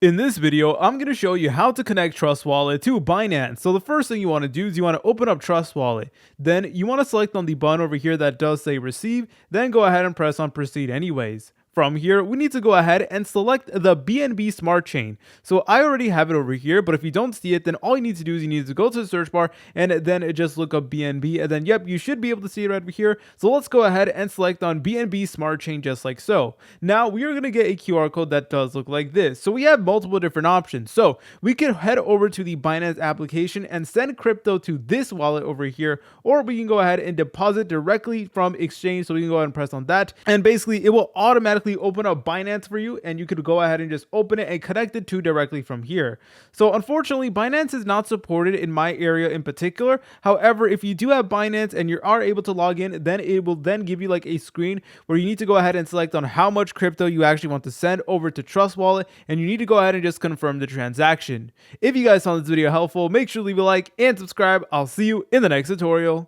In this video, I'm going to show you how to connect Trust Wallet to Binance. So the first thing you want to do is you want to open up Trust Wallet. Then you want to select on the button over here that does say receive, then go ahead and press on proceed anyways. From here, we need to go ahead and select the BNB Smart Chain. So I already have it over here, but if you don't see it, then all you need to do is you need to go to the search bar and then just look up BNB. And then, yep, you should be able to see it right over here. So let's go ahead and select on BNB Smart Chain just like so. Now we are going to get a QR code that does look like this. So we have multiple different options. So we can head over to the Binance application and send crypto to this wallet over here, or we can go ahead and deposit directly from exchange. So we can go ahead and press on that. And basically it will automatically open up Binance for you, and you could go ahead and just open it and connect it to directly from here. So unfortunately, Binance is not supported in my area in particular. However, if you do have Binance and you are able to log in, then it will then give you like a screen where you need to go ahead and select on how much crypto you actually want to send over to Trust Wallet, and you need to go ahead and just confirm the transaction. If you guys found this video helpful, make sure to leave a like and subscribe. I'll see you in the next tutorial.